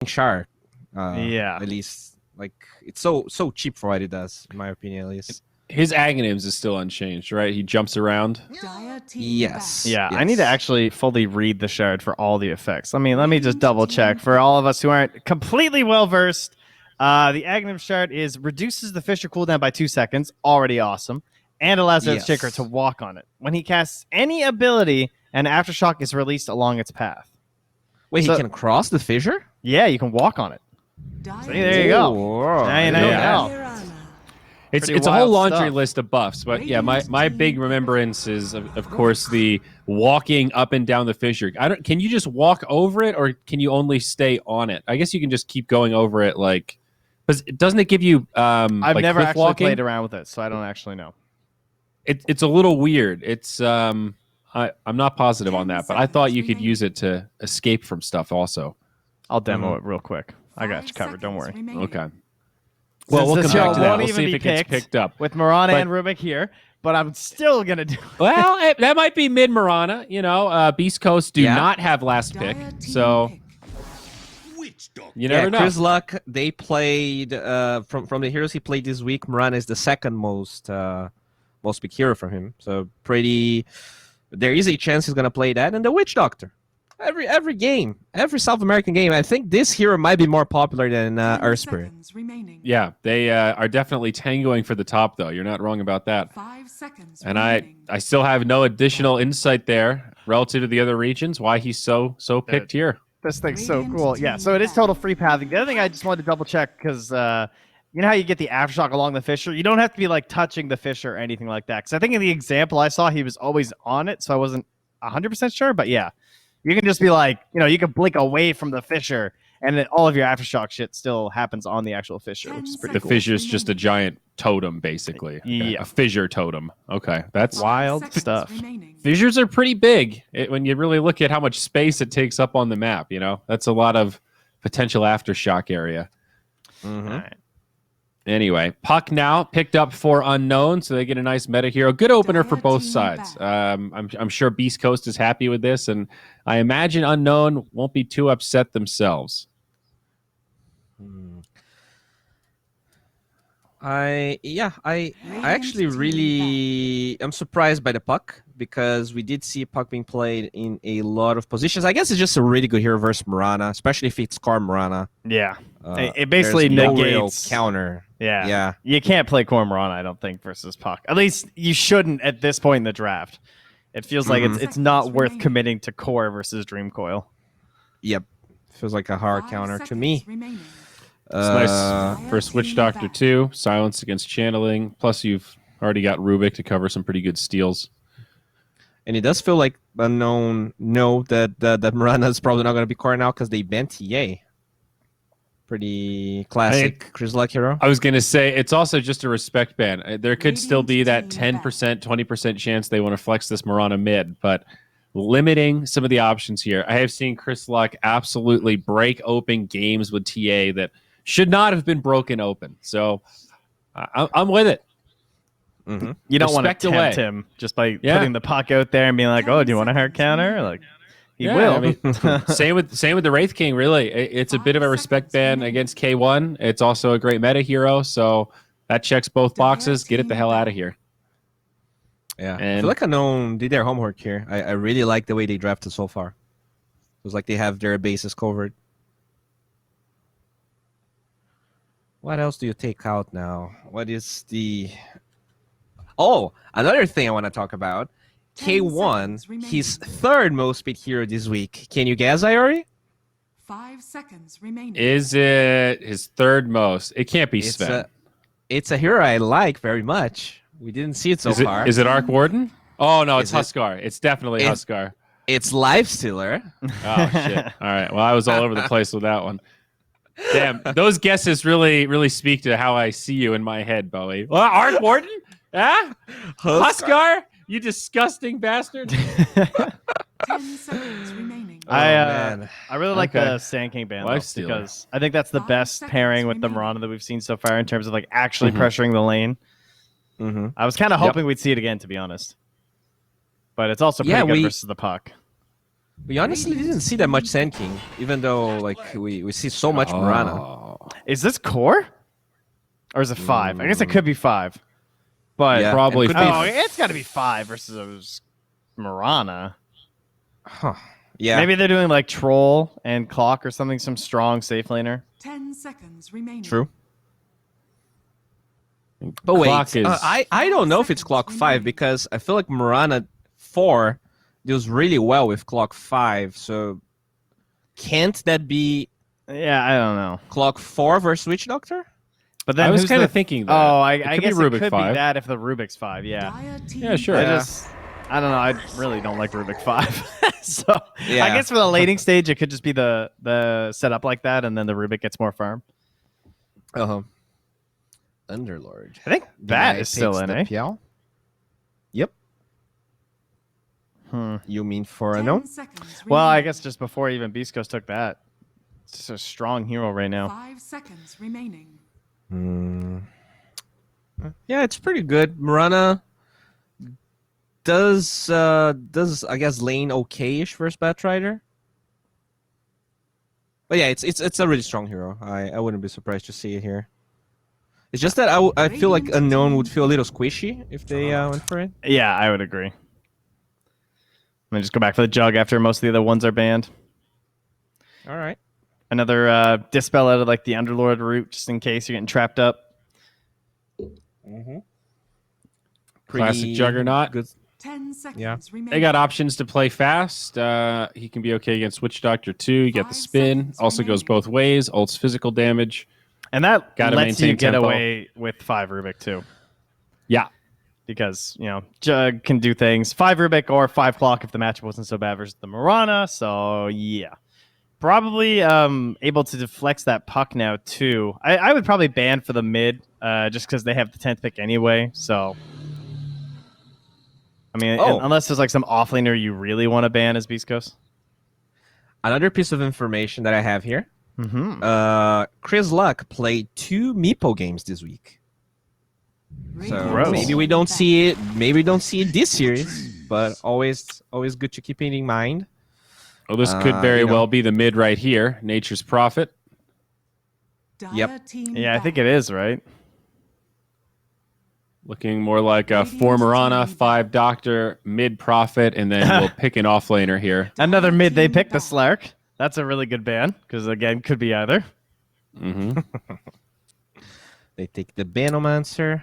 shark. Yeah. At least, like, it's so cheap for what it does, in my opinion, at least. His Aghanims is still unchanged, right? He jumps around. Yes. Yeah, yes. I need to actually fully read the shard for all the effects. Let me just double check for all of us who aren't completely well versed. The Aghanim shard reduces the Fisher cooldown by 2 seconds, already awesome, and allows the Shaker to walk on it. When he casts any ability, an Aftershock is released along its path. Wait, he can cross the fissure? Yeah, you can walk on it. See, there you go. Now you know. It's a whole laundry list of buffs, but yeah, my big remembrance is of course the walking up and down the fissure. Can you just walk over it, or can you only stay on it? I guess you can just keep going over it, like, because doesn't it give you? I've like never actually walking? played around with it, so I don't actually know. It's a little weird. It's I'm not positive on that, but I thought you could use it to escape from stuff also. I'll demo it real quick. I got you covered. Don't worry. Okay. Well, we'll come back to that. We'll see if it gets picked up with Marana and Rubik here, but I'm still gonna do it. Well, that might be mid Marana. You know, Beast Coast do not have last pick, so you never know. Chris Luck, they played from the heroes he played this week. Marana is the second most pick hero from him, so pretty. There is a chance he's gonna play that, and the Witch Doctor. Every game, every South American game, I think this hero might be more popular than Earth Spirit. Yeah, they are definitely tangoing for the top, though. You're not wrong about that. 5 seconds and I still have no additional insight there relative to the other regions, why he's so picked here. This thing's so cool. Yeah, so it is total free pathing. The other thing I just wanted to double check, because you know how you get the Aftershock along the fissure? You don't have to be like touching the fissure or anything like that. Because I think in the example I saw, he was always on it, so I wasn't 100% sure, but yeah. You can just be like, you know, you can blink away from the fissure, and then all of your Aftershock shit still happens on the actual fissure, which is pretty cool. The fissure is just a giant totem, basically. Yeah. A fissure totem. Okay, that's wild stuff. Fissures are pretty big when you really look at how much space it takes up on the map, you know? That's a lot of potential Aftershock area. Mm-hmm. All right. Anyway, Puck now picked up for Unknown, so they get a nice meta hero. Good opener for both sides. I'm sure Beast Coast is happy with this, and I imagine Unknown won't be too upset themselves. I actually really am surprised by the Puck, because we did see Puck being played in a lot of positions. I guess it's just a really good hero versus Marana, especially if it's Car Marana. Yeah, it basically negates real counter. Yeah, you can't play Core Marana, I don't think, versus Puck. At least you shouldn't at this point in the draft. It feels like it's not worth committing to Core versus Dream Coil. Yep, feels like a hard counter to me. It's nice for Switch Doctor 2, silence against channeling. Plus, you've already got Rubik to cover some pretty good steals. And it does feel like Unknown know that Marana is probably not going to be core now because they banned TA. Pretty classic Chris Luck hero. I was going to say, it's also just a respect ban. There could still be that 10%, 20% chance they want to flex this Marana mid, but limiting some of the options here. I have seen Chris Luck absolutely break open games with TA that should not have been broken open. So I'm with it. Mm-hmm. You don't want to tempt him just by putting the puck out there and being like, "Oh, do you want a hard counter?" Like he will. I mean, same with the Wraith King. Really, it's a bit of a respect ban against K1. It's also a great meta hero, so that checks both boxes. Get it the hell out of here. Yeah, and I feel like Unknown did their homework here. I really like the way they drafted so far. It was like they have their bases covered. What else do you take out now? What is the... Oh, another thing I want to talk about. K1, his third most speed hero this week. Can you guess, Iori? 5 seconds remaining. Is it his third most? It can't be Sven. It's a hero I like very much. We didn't see it so far. Is it Arc Warden? Oh, no, it's Huskar. It's definitely Huskar. It's Lifestealer. Oh, shit. All right. Well, I was all over the place with that one. Damn, those guesses really speak to how I see you in my head, Bowie. Well, Arc Warden? Huh? Huskar? You disgusting bastard. 10 seconds remaining. I really like the Sand King ban because I think that's the best pairing with the Mirana that we've seen so far in terms of like actually pressuring the lane. I was kind of hoping we'd see it again, to be honest. But it's also pretty good versus the puck. We honestly didn't see that much Sand King, even though like we see so much Marana. Oh. Is this core? Or is it 5? I guess it could be 5. But Yeah, Probably and could be oh, it's got to be 5 versus Marana. Huh. Yeah. Maybe they're doing like Troll and Clock or something, some strong safe laner. 10 seconds remaining. True. But wait, Clock is- I don't know if it's Clock 5 because I feel like Marana 4 deals really well with Clock 5. So can't that be Yeah, I don't know. Clock 4 versus Witch Doctor? But then I was who's kind the- of thinking that. Oh, I It could guess be it Rubik could 5. be that if the Rubik's 5. Yeah. Dire team Yeah, sure. I Yeah. I don't know. I really don't like Rubik 5. So Yeah. I guess for the laning stage, it could just be the setup like that, and then the Rubik gets more farm. Uh-huh. Underlord. I think that is still in, eh? PL? Yep. You mean for 10 unknown? seconds Well, I remaining. guess just before even Beast Coast took that. It's just a strong hero right now. 5 seconds remaining. Yeah, it's pretty good. Marana does I guess lane okay-ish versus Batrider. But yeah, it's a really strong hero. I wouldn't be surprised to see it here. It's just that I feel like unknown would feel a little squishy if they went for it. Yeah, I would agree. Let me just go back for the Jug after most of the other ones are banned. All right. Another Dispel out of like the Underlord route, just in case you're getting trapped up. Classic Juggernaut. Good. 10 seconds Yeah. remaining. They got options to play fast. He can be okay against Witch Doctor too. You get the 5 spin. seconds Also goes remaining. both ways. Ults physical damage. And that Gotta lets you maintain get tempo. away with 5 Rubik too. Yeah. Because, Jug can do things. 5 Rubik or 5 Clock if the matchup wasn't so bad versus the Marana. So, yeah. Probably able to flex that puck now, too. I would probably ban for the mid just because they have the 10th pick anyway. So, I mean, Oh. unless there's like some offlaner you really want to ban as Beast Coast. Another piece of information that I have here. Mm-hmm. Chris Luck played 2 Meepo games this week. So Gross. maybe we don't see it. Maybe we don't see it this series, but always good to keep it in mind. Well, this could very you know. well be the mid right here. Nature's Prophet. Dire Yep. team Yeah, I think back. it is, right? Looking more like a 4 Marana, 5 Doctor, mid Prophet, and then we'll pick an offlaner here. Another mid, they team picked the back. Slark. That's a really good ban because, again, could be either. Mm-hmm. They take the Venomancer.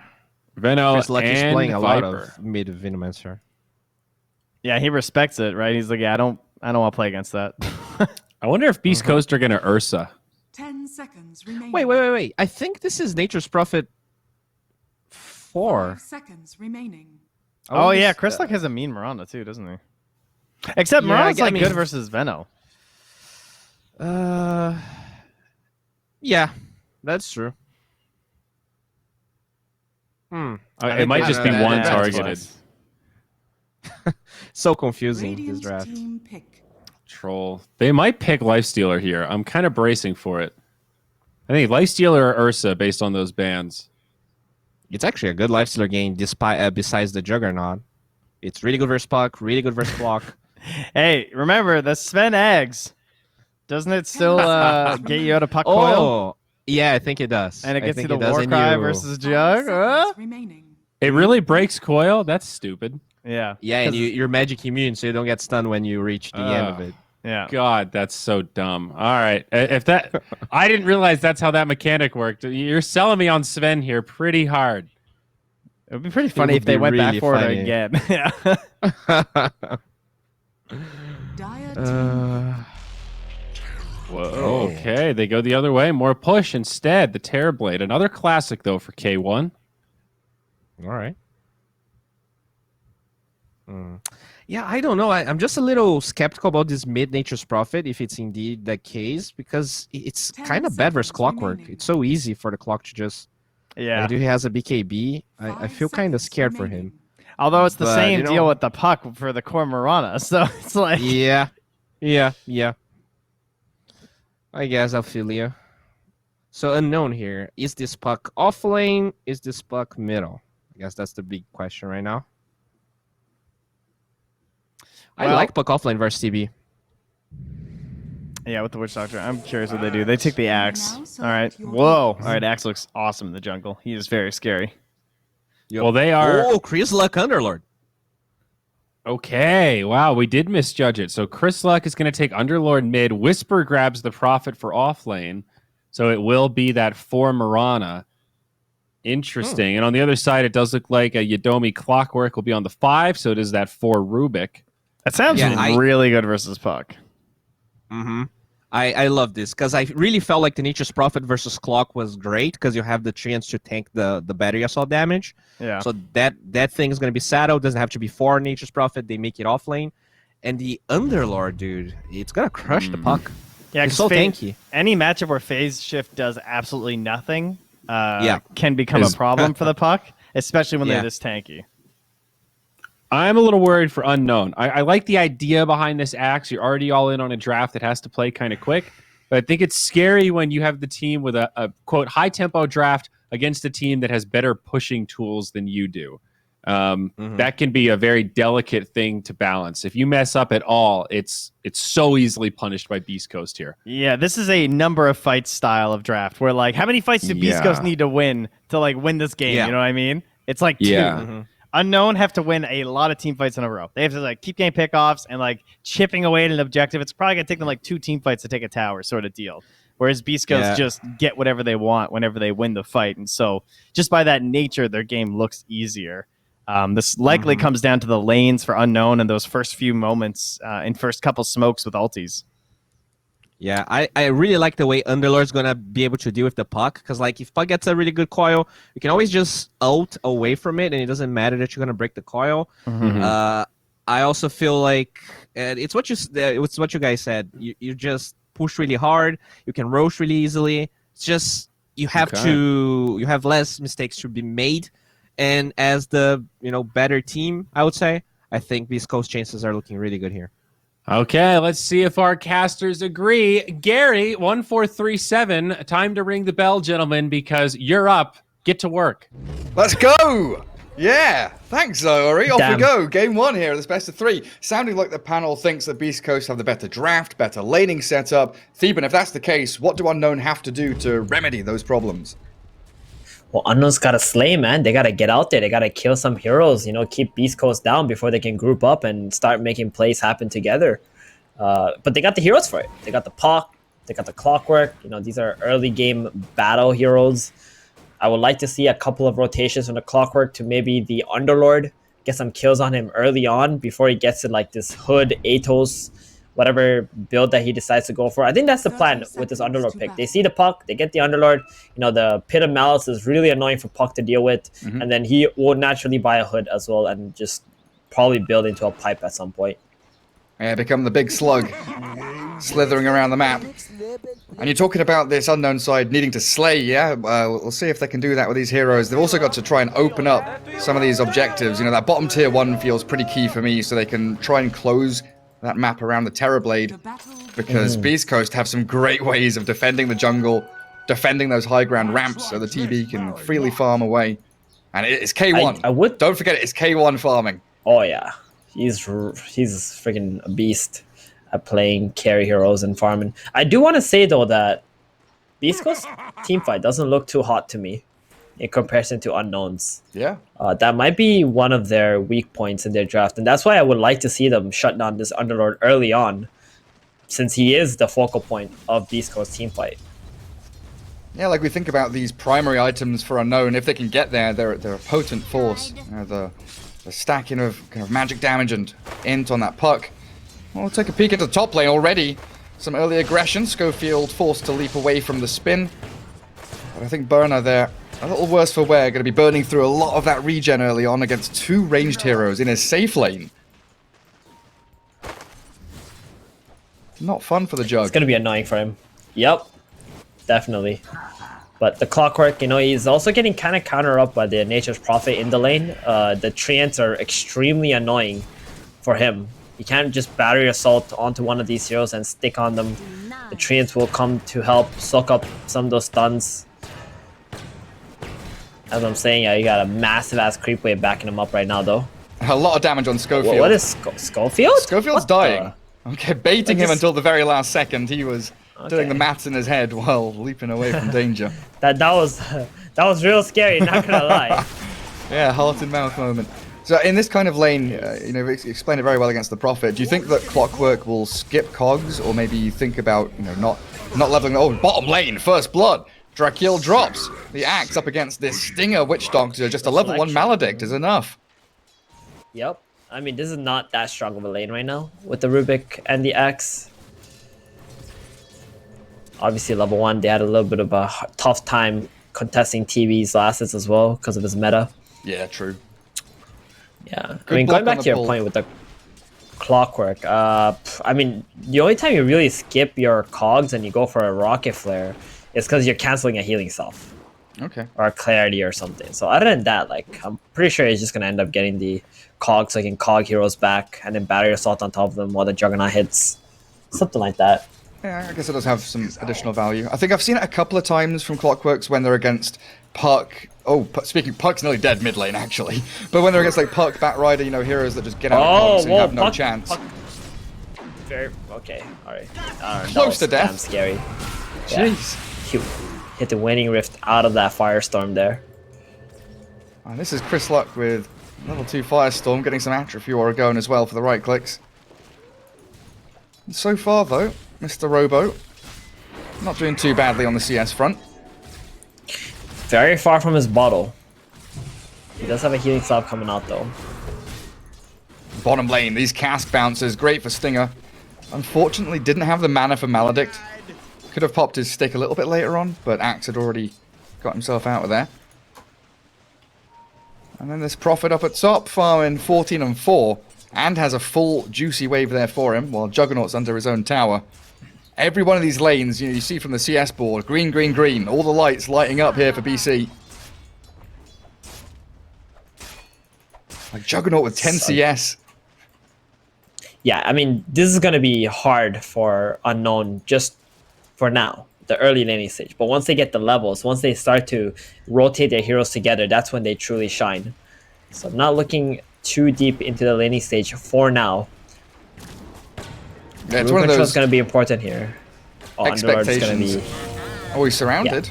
Veno Chris Luck is and playing a Viper. lot of mid Venomancer. Yeah, he respects it, right? He's like, yeah, I don't want to play against that. I wonder if Beast Coast are going to Ursa. 10 seconds remaining. Wait. I think this is Nature's Prophet 4. 5 seconds remaining. Oh, yeah, this- Chris Luck has a mean Miranda too, doesn't he? Except Yeah, Miranda's I like mean- good versus Veno. Yeah, that's true. I It think might that- just be that- one that's targeted. So confusing this Radiant draft. team pick. Troll. They might pick Lifestealer here. I'm kind of bracing for it. I think Lifestealer or Ursa based on those bans. It's actually a good lifestealer game despite besides the Juggernaut. It's really good versus Puck, really good versus Block. Hey, remember the Sven eggs? Doesn't it still get you out of puck coil? Oh, yeah, I think it does. And it I gets you think the it does, War and Cry you- versus 5 Jug? seconds remaining. It really breaks coil? That's stupid. Yeah. Yeah, and 'Cause- you're magic immune, so you don't get stunned when you reach the end of it. Yeah. God, that's so dumb. All right. If that I didn't realize that's how that mechanic worked. You're selling me on Sven here pretty hard. It would be pretty funny would if they be went back really for funny. it again. Yeah. Dire team Whoa. Okay, they go the other way. More push instead. The Terrorblade. Another classic though for K1. All right. Yeah, I don't know. I'm just a little skeptical about this mid Nature's Prophet, if it's indeed the case, because it's 10 kind of bad versus seconds Clockwork. remaining. It's so easy for the Clock to just. Yeah. And if he has a BKB, I 5 feel kind of seconds scared for remaining. him. Although it's the But, same you know- deal with the puck for the core Mirana. So it's like, Yeah. I guess I'll feel you. So unknown here. Is this puck off lane? Is this puck middle? I guess that's the big question right now. I Well- like puck off lane versus TB. Yeah, with the Witch Doctor. I'm curious what they do. They take the Axe. Now All select right. your Whoa. heroes. All right, Axe looks awesome in the jungle. He is very scary. Yep. Well, they are Oh, Chris Luck Underlord. okay. Wow, we did misjudge it. So Chris Luck is going to take Underlord mid. Whisper grabs the Prophet for off lane, so it will be that 4 Mirana. Interesting. And on the other side, it does look like a Yadomi Clockwork will be on the 5, so it is that 4 Rubik. That sounds Yeah, really good versus Puck. Mm-hmm. I love this because I really felt like the Nature's Prophet versus Clock was great because you have the chance to tank the battery assault damage. Yeah. So that thing is going to be saddled. Doesn't have to be for Nature's Prophet. They make it off lane. And the Underlord, dude, it's going to crush the Puck. Yeah, It's 'cause so Fa- tanky. Any matchup where phase shift does absolutely nothing Yeah. can become a problem for the Puck, especially when Yeah. they're this tanky. I'm a little worried for Unknown. I like the idea behind this axe. You're already all in on a draft that has to play kind of quick. But I think it's scary when you have the team with a quote, high-tempo draft against a team that has better pushing tools than you do. That can be a very delicate thing to balance. If you mess up at all, it's so easily punished by Beast Coast here. Yeah, this is a number of fights style of draft where, like, how many fights do Beast Yeah. Coast need to win to, like, win this game? Yeah. You know what I mean? It's like Yeah. 2. Unknown have to win a lot of team fights in a row. They have to, like, keep getting pickoffs and, like, chipping away at an objective. It's probably going to take them, like, 2 team fights to take a tower sort of deal. Whereas Beast Coast Yeah. just get whatever they want whenever they win the fight. And so, just by that nature, their game looks easier. This likely comes down to the lanes for Unknown and those first few moments and first couple smokes with ultis. Yeah, I really like the way Underlord's going to be able to deal with the Puck. Because, like, if Puck gets a really good coil, you can always just ult away from it, and it doesn't matter that you're going to break the coil. I also feel like it's what you guys said. You just push really hard. You can roast really easily. It's just you have less mistakes to be made. And as the better team, I would say, I think these coast chances are looking really good here. Okay, let's see if our casters agree. Gary, 1437, time to ring the bell, gentlemen, because you're up. Get to work. Let's go! Yeah, thanks, Ori. Off we Damn. go. Game 1 here, this best of 3. Sounding like the panel thinks that Beast Coast have the better draft, better laning setup. Theban, if that's the case, what do Unknown have to do to remedy those problems? Well, Unknown's gotta slay, man. They gotta get out there. They gotta kill some heroes, keep Beast Coast down before they can group up and start making plays happen together. But they got the heroes for it. They got the Puck, they got the Clockwork. These are early game battle heroes. I would like to see a couple of rotations from the Clockwork to maybe the Underlord, get some kills on him early on before he gets to like this Hood, Atos, whatever build that he decides to go for. I think that's the plan with this Underlord pick. They see the Puck, they get the Underlord. The Pit of Malice is really annoying for Puck to deal with, and then he will naturally buy a Hood as well and just probably build into a pipe at some point. Yeah, become the big slug, slithering around the map. And you're talking about this Unknown side needing to slay, yeah? We'll see if they can do that with these heroes. They've also got to try and open up some of these objectives. That bottom tier 1 feels pretty key for me, so they can try and close that map around the Terrorblade, because Beast Coast have some great ways of defending the jungle, defending those high ground ramps so the TB can freely farm away. And it's K1. I would. Don't forget it's K1 farming. Oh yeah, he's freaking a beast at playing carry heroes and farming. I do want to say though that Beast Coast teamfight doesn't look too hot to me in comparison to Unknowns. Yeah. That might be one of their weak points in their draft, and that's why I would like to see them shut down this Underlord early on, since he is the focal point of Beast Coast teamfight. Yeah, like we think about these primary items for Unknown, if they can get there, they're a potent force. The stacking of kind of magic damage and int on that Puck. We'll take a peek into the top lane already. Some early aggression. Schofield forced to leap away from the spin. But I think Burner there, a little worse for wear, going to be burning through a lot of that regen early on against 2 ranged heroes in his safe lane. Not fun for the Jug. It's gonna be annoying for him. Yep, definitely. But the Clockwork, he's also getting kind of countered up by the Nature's Prophet in the lane. The Treants are extremely annoying for him. You can't just battery assault onto one of these heroes and stick on them. The Treants will come to help soak up some of those stuns. As I'm saying, yeah, you got a massive ass creep wave backing him up right now, though. A lot of damage on Schofield. What is Schofield? Schofield's What dying. the- Okay, baiting him until the very last second. He was doing the Okay. maths in his head while leaping away from danger. That was real scary. Not gonna lie. Yeah, heart and mouth moment. So in this kind of lane, explain it very well against the Prophet. Do you think that Clockwork will skip cogs, or maybe you think about not leveling? Oh, bottom lane, first blood. Dracul drops the axe up against this Stinger Witch Doctor. Just a level 1 Maledict is enough. Yep. I mean, this is not that strong of a lane right now with the Rubik and the axe. Obviously, level 1, they had a little bit of a tough time contesting TV's last as well because of his meta. Yeah, true. Yeah, Good I mean, block going back on to your the pull. point with the Clockwork, I mean, the only time you really skip your cogs and you go for a Rocket Flare is because you're canceling a healing self Okay. or a Clarity or something. So other than that, like, I'm pretty sure he's just gonna end up getting the cogs so he can cog heroes back and then Battery Assault on top of them while the Juggernaut hits, something like that. Yeah, I guess it does have some additional value. I think I've seen it a couple of times from Clockworks when they're against Puck. Oh, speaking, Puck's nearly dead mid lane actually. But when they're against like Puck, Batrider, heroes that just get out of cogs and have no chance. Very okay, all right. Close to death. Damn scary. Yeah. Jeez. He hit the Waning Rift out of that Firestorm there. And this is Chris Luck with level 2 Firestorm, getting some Atrophy Aura going as well for the right clicks. So far though, Mr. Robo not doing too badly on the CS front. Very far from his bottle. He does have a healing salve coming out though. Bottom lane, these cask bouncers, great for Stinger. Unfortunately, didn't have the mana for Maledict. Could have popped his stick a little bit later on, but Axe had already got himself out of there. And then this Prophet up at top, farming 14 and 4, and has a full juicy wave there for him, while Juggernaut's under his own tower. Every one of these lanes, you see from the CS board, green, green, green, all the lights lighting up here for BC. Like Juggernaut with 10 CS. Yeah, I mean, this is going to be hard for Unknown just for now, the early laning stage. But once they get the levels, once they start to rotate their heroes together, that's when they truly shine. So I'm not looking too deep into the laning stage for now. Yeah, it's Rune one of control those is going to be important here. Underlord is going to expectations. be Oh, he's surrounded.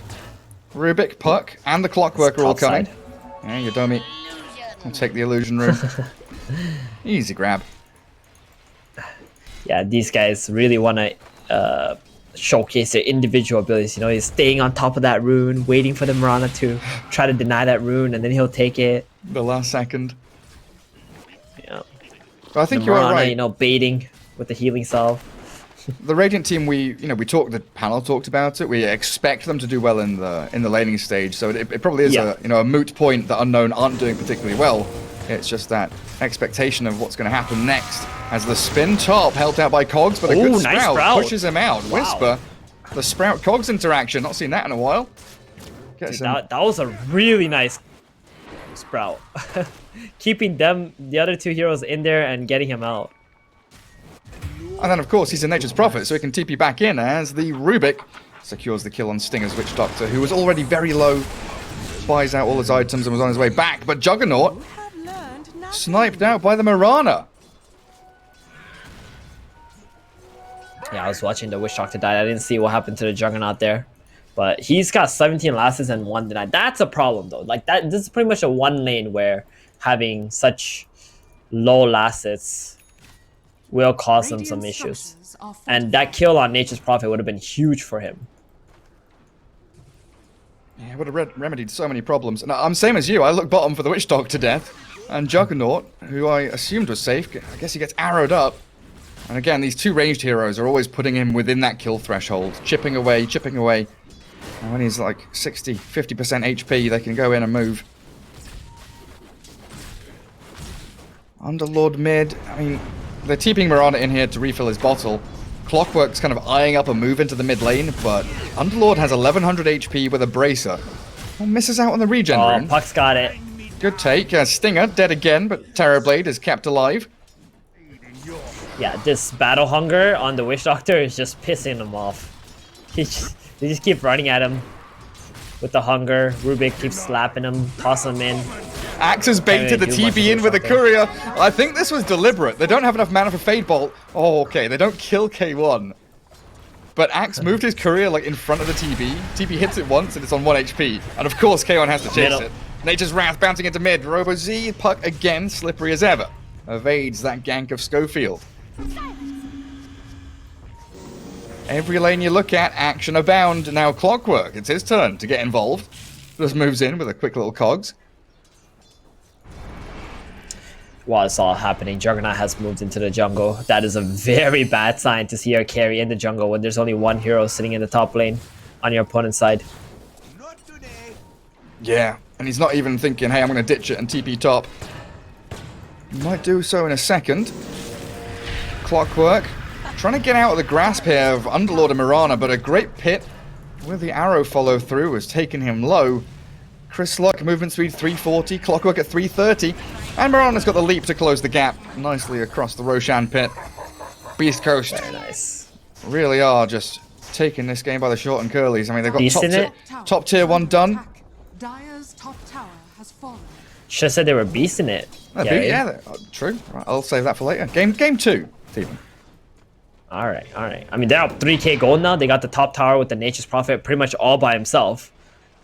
Rubik, Puck, and the Clockwork are all top coming. side. Yeah, you dummy. I'll take the illusion room. Easy grab. Yeah, these guys really want to showcase their individual abilities. He's staying on top of that rune, waiting for the Mirana to try to deny that rune, and then he'll take it. The last second. Yeah. But I think The you are Mirana, right. baiting with the healing salve. The Radiant team, we talked. The panel talked about it. We expect them to do well in the laning stage. So it probably is Yeah. a moot point that Unknown aren't doing particularly well. It's just that expectation of what's going to happen next. As the spin top helped out by Cogs, but a Ooh, good nice Sprout Sprout. pushes him out. Wow. Whisper, the Sprout Cogs interaction. Not seen that in a while. Dude, that was a really nice Sprout. Keeping the other two heroes in there and getting him out. And then, of course, he's a Nature's Prophet, so he can TP back in as the Rubik secures the kill on Stinger's Witch Doctor, who was already very low. Buys out all his items and was on his way back. But Juggernaut sniped out by the Mirana. Yeah, I was watching the Witch Doctor die. I didn't see what happened to the Juggernaut there. But he's got 17 lasses and 1 denied. That's a problem, though. Like, this is pretty much a one lane where having such low lasses will cause them some Radiant issues. structures are And that kill on Nature's Prophet would have been huge for him. Yeah, would have remedied so many problems. And I'm same as you. I look bottom for the Witch Doctor to death. And Juggernaut, who I assumed was safe, I guess he gets arrowed up. And again, these two ranged heroes are always putting him within that kill threshold. Chipping away, chipping away. And when he's like 60, 50% HP, they can go in and move. Underlord mid. I mean, they're TPing Mirana in here to refill his bottle. Clockwork's kind of eyeing up a move into the mid lane, but Underlord has 1100 HP with a Bracer. Well, misses out on the regen Oh, rune. Puck's got it. Good take. Stinger dead again, but Terrorblade is kept alive. Yeah, this battle hunger on the Witch Doctor is just pissing him off. They just keep running at him with the hunger. Rubik keeps slapping him, tossing him in. Axe has baited the do much TB in of with a something. courier. I think this was deliberate. They don't have enough mana for Fade Bolt. Oh, okay, they don't kill K1. But Axe moved his courier like in front of the TB. TB hits it once and it's on 1 HP. And of course K1 has to chase Middle. it. Nature's Wrath bouncing into mid. Robo Z, Puck again, slippery as ever. Evades that gank of Schofield. Every lane you look at, action abound. Now Clockwork, it's his turn to get involved. Just moves in with a quick little cogs. While it's all happening, Juggernaut has moved into the jungle. That is a very bad sign to see your carry in the jungle when there's only one hero sitting in the top lane on your opponent's side. Yeah, and he's not even thinking, hey, I'm going to ditch it and TP top. He might do so in a second. Clockwork trying to get out of the grasp here of Underlord and Mirana, but a great pit with the arrow follow through has taken him low. Chris Luck, movement speed 340, Clockwork at 330, and Mirana's got the leap to close the gap nicely across the Roshan pit. Beast Coast Very nice. really are just taking this game by the short and curlies. I mean, they've got Beast in it? top tier 1 done. Attack. Dire's top tower has fallen. Should have said they were beasting it. Yeah, true. Right, I'll save that for later. Game 2, Stephen. All right. I mean, they're up 3k gold now. They got the top tower with the Nature's Prophet pretty much all by himself.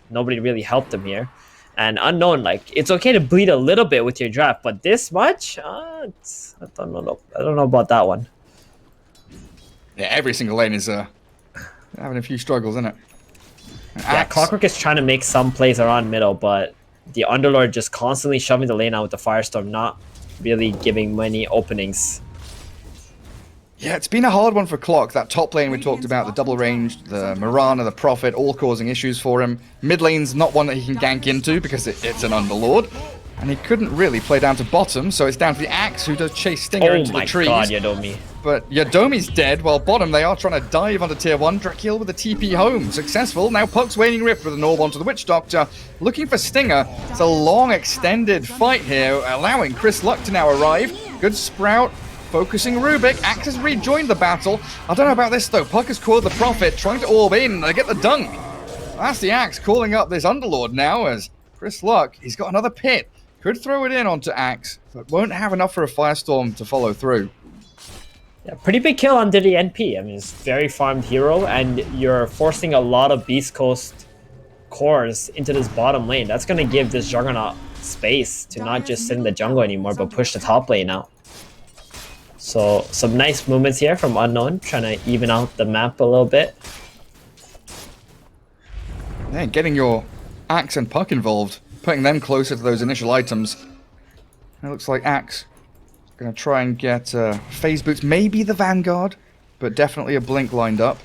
Nobody really helped him here. And Unknown, like, it's okay to bleed a little bit with your draft, but this much? I don't know. I don't know about that one. Yeah, every single lane is having a few struggles, isn't it? Yeah, Axe. Clockwork is trying to make some plays around middle, but the Underlord just constantly shoving the lane out with the Firestorm, not really giving many openings. Yeah, it's been a hard one for Clock. That top lane we talked about, the double range, the Mirana, the Prophet, all causing issues for him. Mid lane's not one that he can gank into because it's an Underlord. And he couldn't really play down to bottom, so it's down to the Axe who does chase Stinger Oh into my the trees. god, Yadomi. But Yadomi's dead, while bottom they are trying to dive onto tier 1. Drakiel with a TP home. Successful. Now Puck's Waning Rift with an orb onto the Witch Doctor. Looking for Stinger. It's a long extended fight here, allowing Chris Luck to now arrive. Good Sprout. Focusing Rubik. Axe has rejoined the battle. I don't know about this though. Puck has called the Prophet, trying to orb in. They get the dunk. That's the Axe calling up this Underlord now as Chris Luck, he's got another pit. Could throw it in onto Axe, but won't have enough for a Firestorm to follow through. Yeah, pretty big kill under the NP. I mean, it's very farmed hero, and you're forcing a lot of Beast Coast cores into this bottom lane. That's going to give this Juggernaut space to not just sit in the jungle anymore, but push the top lane out. So, some nice movements here from Unknown, trying to even out the map a little bit. Yeah, getting your Axe and Puck involved, putting them closer to those initial items. It looks like Axe going to try and get Phase Boots, maybe the Vanguard, but definitely a Blink lined up.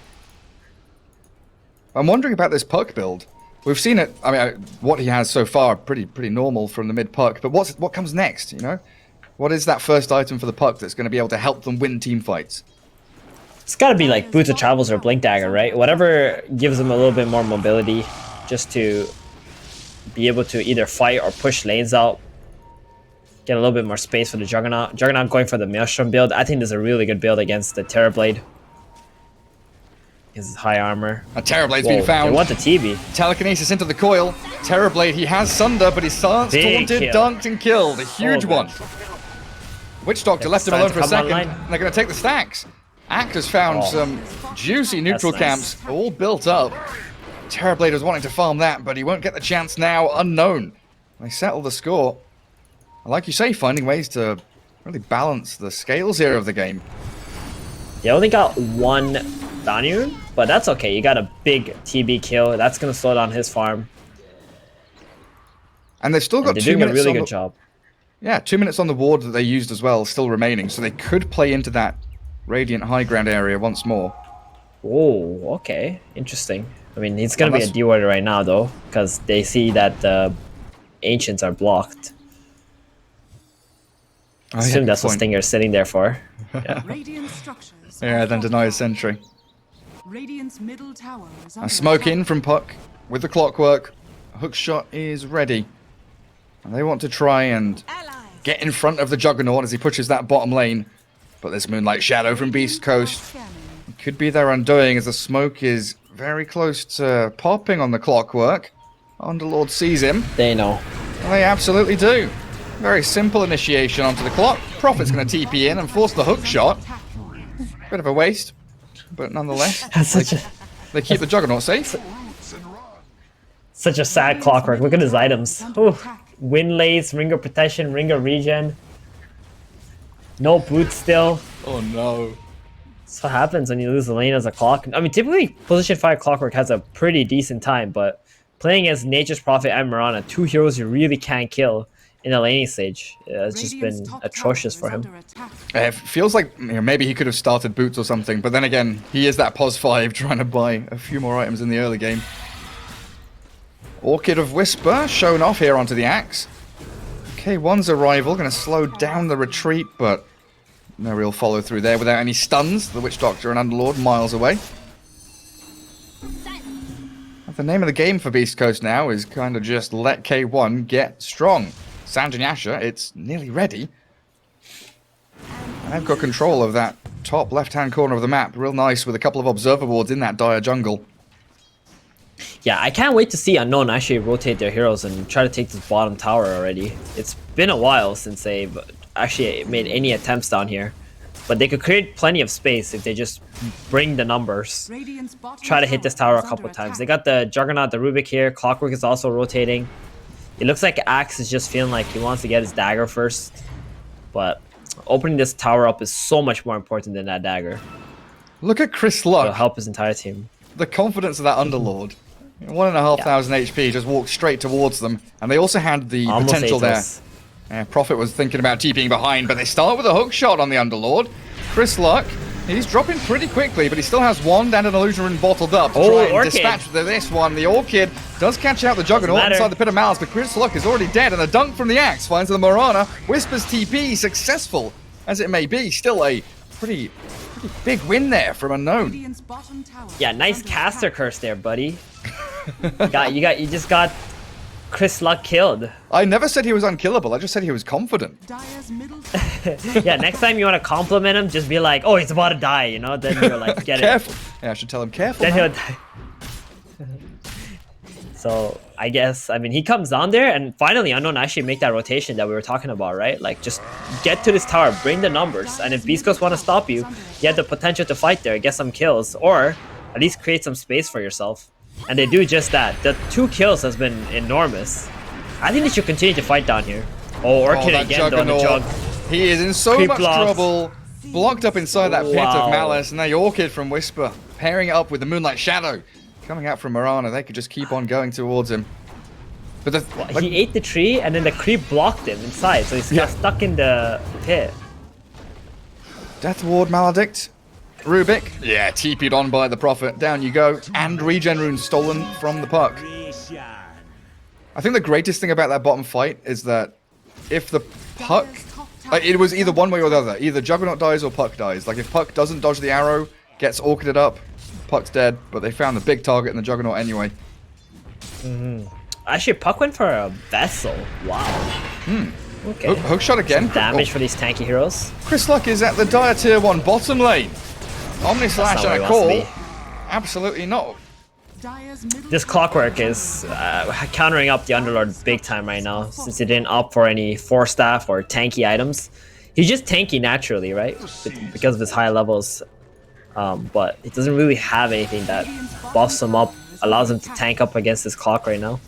I'm wondering about this Puck build. We've seen it, I mean, what he has so far, pretty normal from the mid Puck, but what comes next, you know? What is that first item for the Puck that's going to be able to help them win team fights? It's got to be like Boots of Travels or Blink Dagger, right? Whatever gives them a little bit more mobility, just to be able to either fight or push lanes out. Get a little bit more space for the Juggernaut. Juggernaut going for the Maelstrom build. I think this is a really good build against the Terrorblade. His high armor. A Terrorblade's Whoa, been found. they want the TB. Telekinesis into the coil. Terrorblade, he has Sunder, but he's silenced, Big taunted, kill. dunked, and killed. A huge Oh, one. man. Witch Doctor Yeah, left him starting alone to for a come second, online. and they're going to take the stacks. Act has found Oh. some juicy neutral That's nice. camps, all built up. Terrorblade was wanting to farm that, but he won't get the chance now. Unknown. They settle the score. Like you say, finding ways to really balance the scales here of the game. They only got one Danyun, but that's okay. You got a big TB kill. That's going to slow down his farm. And they've still got They're 2 doing a minutes really on good the, job. Yeah, 2 minutes on the ward that they used as well, still remaining. So they could play into that Radiant high ground area once more. Oh, okay. Interesting. I mean, he's going to be a D-Warder right now, though, because they see that the Ancients are blocked. Oh, Assume good that's what point. Stinger's sitting there for. Radiant structures. Yeah, are then deny fortified. sentry. Radiant's middle tower is A under smoke attack. in from Puck with the clockwork. Hook shot is ready. And they want to try and get in front of the Juggernaut as he pushes that bottom lane. But this Moonlight Shadow from Beast Coast Scanning. could be their undoing as the smoke is very close to popping on the clockwork. Underlord sees him. They know. They absolutely do. Very simple initiation onto the clock. Prophet's going to TP in and force the hook shot. Bit of a waste, but nonetheless, they keep the Juggernaut safe. Such a sad clockwork. Look at his items. Ooh. Wind lace, ring of protection, ring of regen. No boots still. Oh no. That's what happens when you lose the lane as a clock. I mean, typically position 5 clockwork has a pretty decent time, but playing as Nature's Prophet and Mirana, 2 heroes you really can't kill in the laning stage, it's just been atrocious for him. It feels like maybe he could have started boots or something, but then again, he is that POS 5 trying to buy a few more items in the early game. Orchid of Whisper shown off here onto the axe. K1's arrival going to slow down the retreat, but no real follow through there without any stuns. The Witch Doctor and Underlord miles away. The name of the game for Beast Coast now is kind of just let K1 get strong. Sanj and Yasha, it's nearly ready. I've got control of that top left-hand corner of the map. Real nice with a couple of observer wards in that dire jungle. Yeah, I can't wait to see Unknown actually rotate their heroes and try to take this bottom tower already. It's been a while since they've actually made any attempts down here. But they could create plenty of space if they just bring the numbers. Try to hit this tower a couple times. They got the Juggernaut, the Rubik here. Clockwork is also rotating. It looks like Axe is just feeling like he wants to get his dagger first. But opening this tower up is so much more important than that dagger. Look at Chris Luck. It'll help his entire team. The confidence of that Underlord. 1,500 HP just walked straight towards them. And they also had the Almost potential there. Atos. Prophet was thinking about TPing behind, but they start with a hook shot on the Underlord. Chris Luck, he's dropping pretty quickly, but he still has wand and an illusion rune bottled up to try and Orchid. dispatch this one. The Orchid does catch out the Juggernaut inside the Pit of Malice, but Chris Luck is already dead, and a dunk from the axe finds the Morana. Whispers TP, successful as it may be. Still a pretty big win there from Unknown. Yeah, nice caster curse there, buddy. You just got Chris Luck killed. I never said he was unkillable, I just said he was confident. Yeah, next time you want to compliment him, just be like, oh, he's about to die, you know? Then you're like, get Careful. it. Yeah, I should tell him careful. Then he'll die. So, I guess, I mean, he comes down there, and finally Unknown actually make that rotation that we were talking about, right? Like, just get to this tower, bring the numbers, and if Beast Coast want to stop you, you have the potential to fight there, get some kills, or at least create some space for yourself. And they do just that. The 2 kills has been enormous. I think they should continue to fight down here. Oh, Orchid that again on the Juggernaut. jug. He is in so Creep much blocks. trouble. Blocked up inside that pit Wow. of Malice, and the Orchid from Whisper pairing it up with the Moonlight Shadow coming out from Mirana. They could just keep on going towards him. But He ate the tree, and then the creep blocked him inside, so he's got stuck in the pit. Death Ward Maledict. Rubik. Yeah, TP'd on by the Prophet. Down you go. And regen rune stolen from the puck. I think the greatest thing about that bottom fight is that if the puck... it was either one way or the other. Either Juggernaut dies or Puck dies. Like, if Puck doesn't dodge the arrow, gets orchided up, Puck's dead. But they found the big target in the Juggernaut anyway. Actually, Puck went for a vessel. Wow. Okay. Hook shot again. Damage for these tanky heroes. Chris Luck is at the dire tier 1 bottom lane. Omni Slash not and a where he wants to call. Absolutely not. This Clockwork is countering up the Underlord big time right now, since he didn't opt for any 4-staff or tanky items. He's just tanky naturally, right? Because of his high levels. But he doesn't really have anything that buffs him up, allows him to tank up against this clock right now.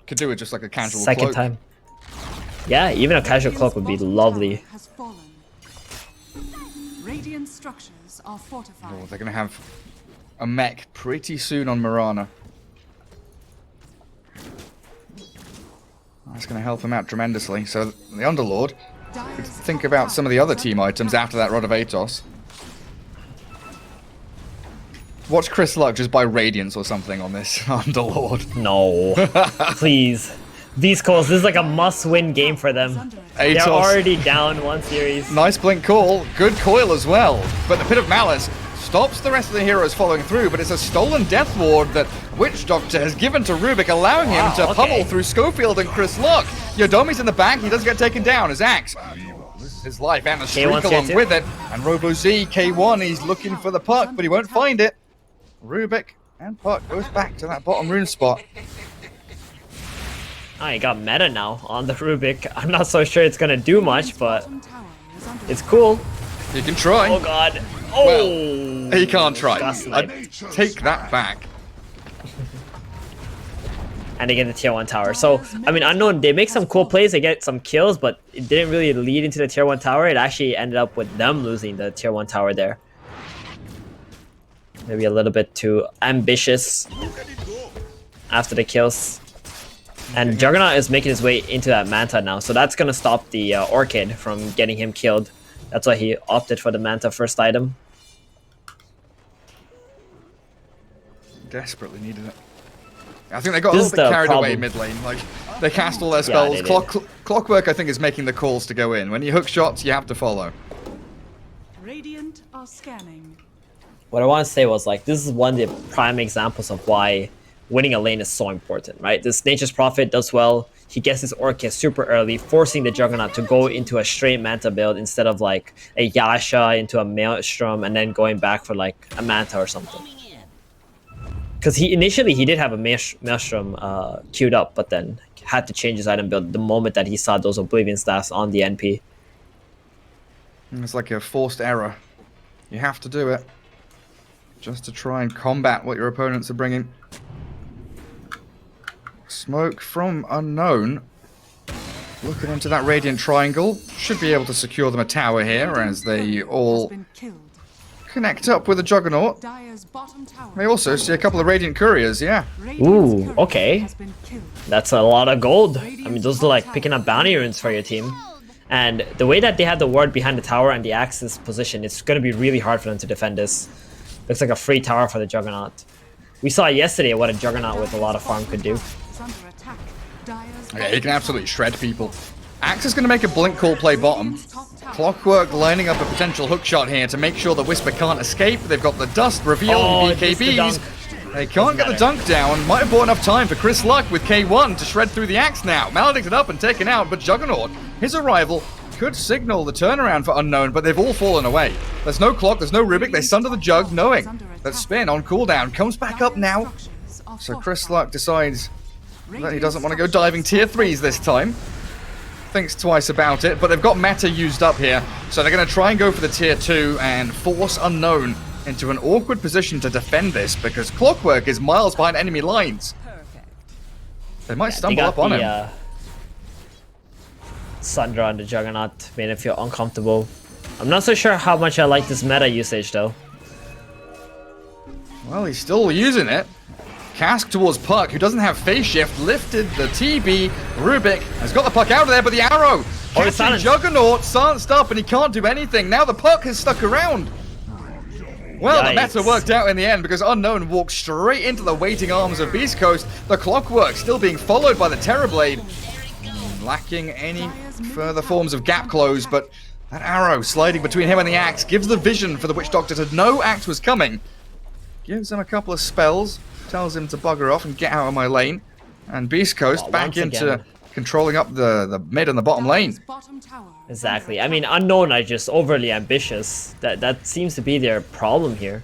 Could do it just like a casual Second cloak. time. Yeah, even a casual cloak would be lovely. Radiant structures are fortified. Oh, they're going to have a mech pretty soon on Mirana. That's going to help him out tremendously. So the Underlord could think about some of the other team items after that Rod of Atos. Watch Chris Luck just buy Radiance or something on this Underlord. No. Please. Beast Coast, this is like a must-win game for them. They're Atos. already down 1 series. Nice blink call. Good coil as well. But the Pit of Malice stops the rest of the heroes following through, but it's a stolen Death Ward that Witch Doctor has given to Rubik, allowing him to pummel through Schofield and Chris Luck. Yodomi's in the back. He does get taken down. His axe loses his life and the streak along K1's with it. And Robo Z, K1, he's looking for the puck, but he won't find it. Rubik and puck goes back to that bottom rune spot. I got meta now on the Rubik. I'm not so sure it's gonna do much, but Bottom tower is under it's cool. You can try. Oh god. Oh! He can't try. Got sniped. I'd take that back. And they get the tier 1 tower. So, I mean, Unknown, they make some cool plays, they get some kills, but it didn't really lead into the tier 1 tower. It actually ended up with them losing the tier 1 tower there. Maybe a little bit too ambitious after the kills. And Juggernaut is making his way into that Manta now, so that's gonna stop the Orchid from getting him killed. That's why he opted for the Manta first item. Desperately needed it. I think they got a This little is bit the carried away problem. mid lane. Like, they cast all their spells. they did. Clockwork, I think, is making the calls to go in. When you hook shots, you have to follow. Radiant are scanning. What I want to say was, like, this is one of the prime examples of why winning a lane is so important, right? This Nature's Prophet does well. He gets his Orchid super early, forcing the Juggernaut to go into a straight Manta build instead of, like, a Yasha into a Maelstrom and then going back for, like, a Manta or something. Because initially he did have a Maelstrom queued up, but then had to change his item build the moment that he saw those Oblivion staffs on the NP. It's like a forced error. You have to do it. Just to try and combat what your opponents are bringing. Smoke from Unknown. Looking into that Radiant Triangle. Should be able to secure them a tower here as they Has all been killed. connect up with the Juggernaut. Dire's bottom tower. May also see a couple of Radiant Couriers, yeah. Radiant's Ooh, courier okay. has been killed. That's a lot of gold. I mean, those are like picking up bounty runes for your team. And the way that they have the ward behind the tower and the Axis position, it's going to be really hard for them to defend this. Looks like a free tower for the Juggernaut. We saw yesterday what a Juggernaut with a lot of farm could do. Is under attack. Dire's Yeah, he can absolutely shred people. Axe is going to make a blink call play bottom. Clockwork lining up a potential hook shot here to make sure the Whisper can't escape. They've got the dust reveal Oh, and just the BKBs. dunk. They can't get the Doesn't dunk down. Might have bought enough time for Chris Luck with K1 to shred through the Axe now. Maledicted up and taken out, but Juggernaut, his arrival could signal the turnaround for Unknown, but they've all fallen away. There's no clock, there's no Rubik. They sunder the Jug, knowing that Spin on cooldown comes back up now. So Chris Luck decides that he doesn't want to go diving tier 3s this time. Thinks twice about it, but they've got meta used up here, so they're going to try and go for the tier 2 and force Unknown into an awkward position to defend this, because Clockwork is miles behind enemy lines. They might They stumble got up on him. the Sundra on the Juggernaut, made him feel uncomfortable. I'm not so sure how much I like this meta usage though. Well, he's still using it. Cask towards Puck, who doesn't have phase shift, lifted the TB. Rubik has got the Puck out of there, but the arrow it's catching silenced. Juggernaut silenced up, and he can't do anything. Now the Puck has stuck around. Well, the meta Yikes. worked out in the end because Unknown walked straight into the waiting arms of Beast Coast. The Clockwork still being followed by the Terrorblade. Lacking any further forms of gap close, but that arrow sliding between him and the Axe gives the vision for the Witch Doctor to know Axe was coming. Gives him a couple of spells, tells him to bugger off and get out of my lane. And Beast Coast Oh, back once into again. controlling up the mid and the bottom lane. Dire's bottom tower is Exactly. under I mean, Unknown are just overly ambitious. That seems to be their problem here.